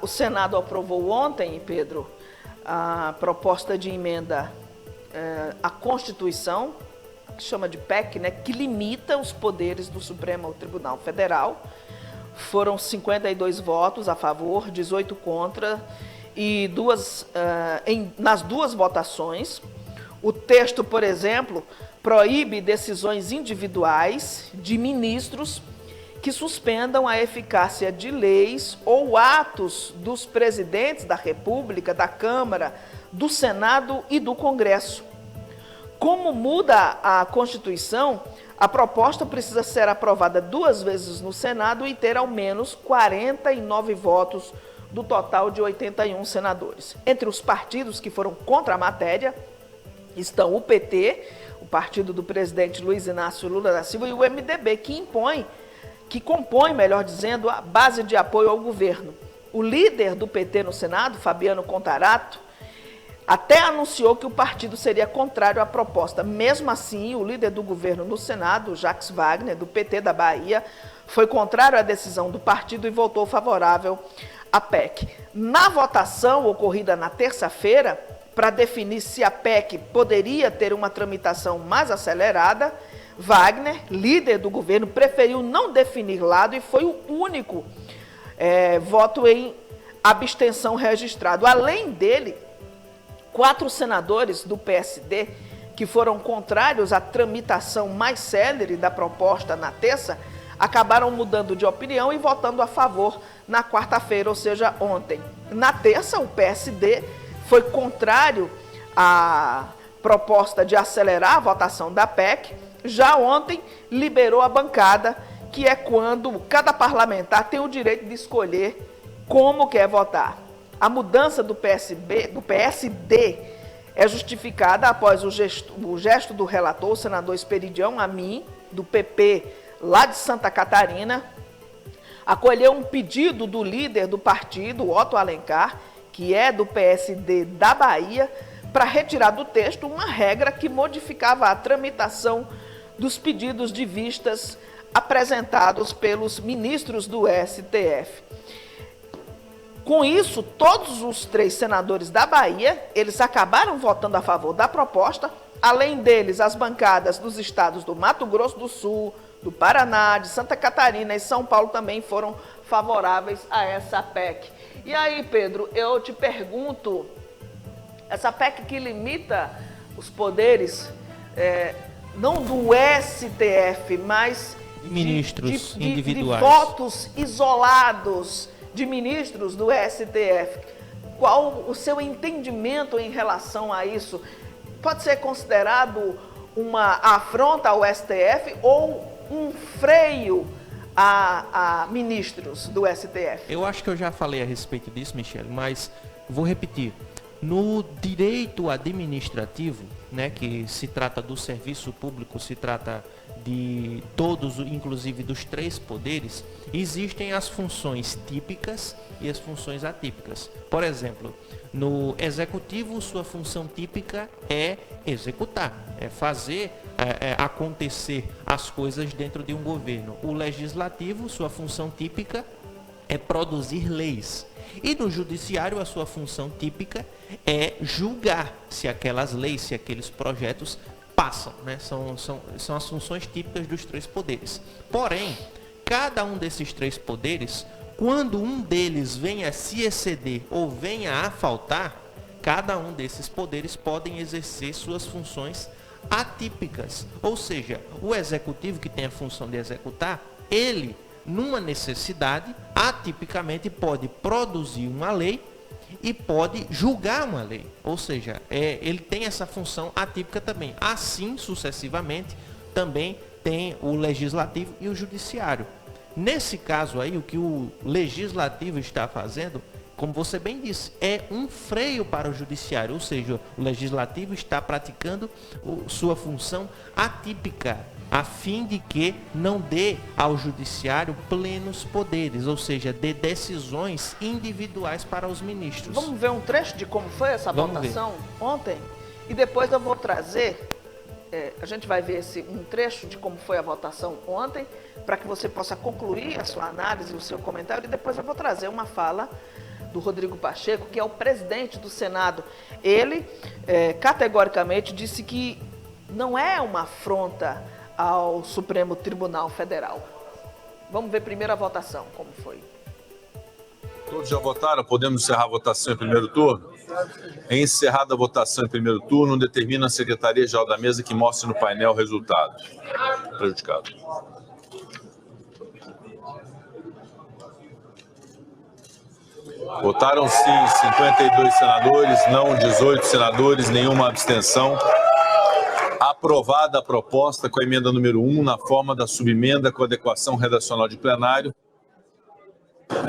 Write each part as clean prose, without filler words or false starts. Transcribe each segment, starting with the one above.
O Senado aprovou ontem, Pedro, a proposta de emenda à Constituição, que chama de PEC, né, que limita os poderes do Supremo Tribunal Federal. Foram 52 votos a favor, 18 contra, e nas duas votações. O texto, por exemplo, proíbe decisões individuais de ministros que suspendam a eficácia de leis ou atos dos presidentes da República, da Câmara, do Senado e do Congresso. Como muda a Constituição, a proposta precisa ser aprovada 2 vezes no Senado e ter ao menos 49 votos do total de 81 senadores. Entre os partidos que foram contra a matéria estão o PT, o partido do presidente Luiz Inácio Lula da Silva, e o MDB, que compõe, melhor dizendo, a base de apoio ao governo. O líder do PT no Senado, Fabiano Contarato, até anunciou que o partido seria contrário à proposta. Mesmo assim, o líder do governo no Senado, Jacques Wagner, do PT da Bahia, foi contrário à decisão do partido e votou favorável à PEC. Na votação ocorrida na terça-feira, para definir se a PEC poderia ter uma tramitação mais acelerada, Wagner, líder do governo, preferiu não definir lado e foi o único voto em abstenção registrado. Além dele, 4 senadores do PSD, que foram contrários à tramitação mais célere da proposta na terça, acabaram mudando de opinião e votando a favor na quarta-feira, ou seja, ontem. Na terça, o PSD foi contrário à proposta de acelerar a votação da PEC. Já ontem, liberou a bancada, que é quando cada parlamentar tem o direito de escolher como quer votar. A mudança do PSD é justificada após o gesto do relator, o senador Esperidião Amin, do PP, lá de Santa Catarina, acolheu um pedido do líder do partido, Otto Alencar, que é do PSD da Bahia, para retirar do texto uma regra que modificava a tramitação dos pedidos de vistas apresentados pelos ministros do STF. Com isso, todos os 3 senadores da Bahia, eles acabaram votando a favor da proposta. Além deles, as bancadas dos estados do Mato Grosso do Sul, do Paraná, de Santa Catarina e São Paulo também foram favoráveis a essa PEC. E aí, Pedro, eu te pergunto, essa PEC que limita os poderes, não do STF, mas ministros individuais, de votos isolados de ministros do STF. Qual o seu entendimento em relação a isso? Pode ser considerado uma afronta ao STF ou um freio a ministros do STF? Eu acho que eu já falei a respeito disso, Michele, mas vou repetir. No direito administrativo, né, que se trata do serviço público, se trata de todos, inclusive dos 3 poderes, existem as funções típicas e as funções atípicas. Por exemplo, no executivo, sua função típica é executar, é fazer acontecer as coisas dentro de um governo. O legislativo, sua função típica é produzir leis. E no judiciário, a sua função típica é julgar se aquelas leis, se aqueles projetos passam, né? São as funções típicas dos 3 poderes. Porém, cada um desses 3 poderes, quando um deles venha a se exceder ou venha a faltar, cada um desses poderes podem exercer suas funções atípicas. Ou seja, o executivo, que tem a função de executar, ele, numa necessidade, atipicamente pode produzir uma lei e pode julgar uma lei. Ou seja, ele tem essa função atípica também. Assim, sucessivamente, também tem o legislativo e o judiciário. Nesse caso aí, o que o legislativo está fazendo, como você bem disse, é um freio para o judiciário. Ou seja, o legislativo está praticando sua função atípica, a fim de que não dê ao judiciário plenos poderes, ou seja, dê decisões individuais para os ministros. Vamos ver um trecho de como foi essa votação ontem? E depois eu vou trazer, a gente vai ver um trecho de como foi a votação ontem, para que você possa concluir a sua análise, o seu comentário, e depois eu vou trazer uma fala do Rodrigo Pacheco, que é o presidente do Senado. Ele, categoricamente, disse que não é uma afronta ao Supremo Tribunal Federal. Vamos ver primeiro a votação, como foi. Todos já votaram? Podemos encerrar a votação em primeiro turno? Em encerrada a votação em primeiro turno, determina a Secretaria-Geral da Mesa que mostre no painel o resultado. Prejudicado. Votaram sim 52 senadores, não 18 senadores, nenhuma abstenção. Aprovada a proposta com a emenda número 1 na forma da subemenda com adequação redacional de plenário,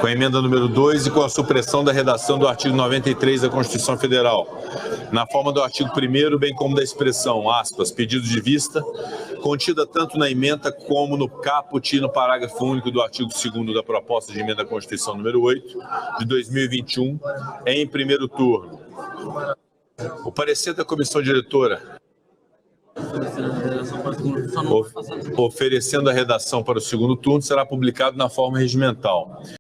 com a emenda número 2 e com a supressão da redação do artigo 93 da Constituição Federal, na forma do artigo 1º, bem como da expressão, aspas, pedido de vista, contida tanto na emenda como no caput e no parágrafo único do artigo 2º da proposta de emenda à Constituição número 8, de 2021, em primeiro turno. O parecer da comissão diretora, oferecendo a redação para o segundo turno, será publicado na forma regimental.